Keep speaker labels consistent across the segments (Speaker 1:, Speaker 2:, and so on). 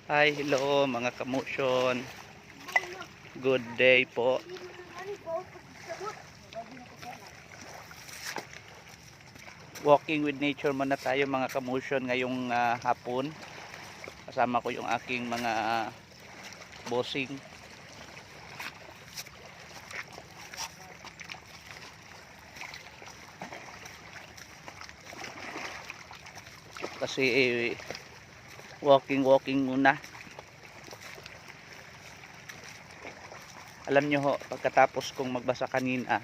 Speaker 1: Hi, hello mga kamotion. Good day po. Walking with nature muna tayo mga kamotion ngayong hapon. Kasama ko yung aking mga bossing. Kasi walking muna. Alam nyo ho, pagkatapos kong magbasa kanina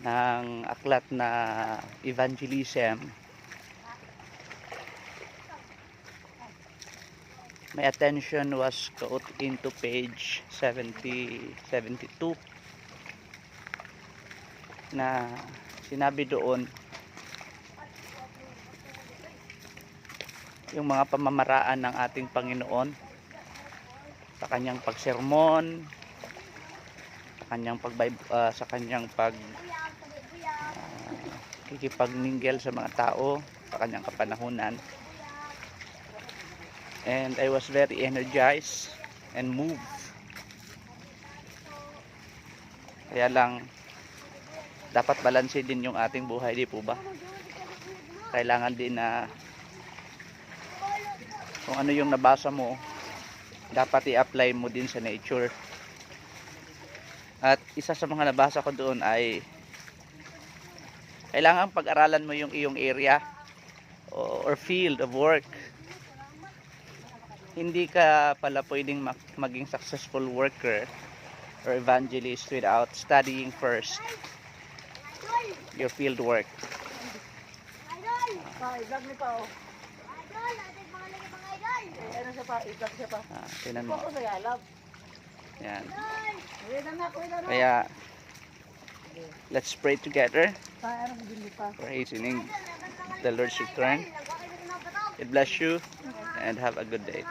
Speaker 1: ng aklat na evangelism, my attention was caught into page 72 na sinabi doon yung mga pamamaraan ng ating Panginoon sa kanyang pagsermon, sa kanyang kikipagminggel sa mga tao sa kanyang kapanahunan. And I was very energized and moved. Kaya lang dapat balanse din yung ating buhay, di po ba? Kailangan din na kung ano yung nabasa mo, dapat i-apply mo din sa nature. At isa sa mga nabasa ko doon ay kailangan pag-aralan mo yung iyong area or field of work. Hindi ka pala pwedeng maging successful worker or evangelist without studying first your field work. Tinan mo. Yan. Kaya let's pray together for hastening the Lord's return. God bless you and have a good day.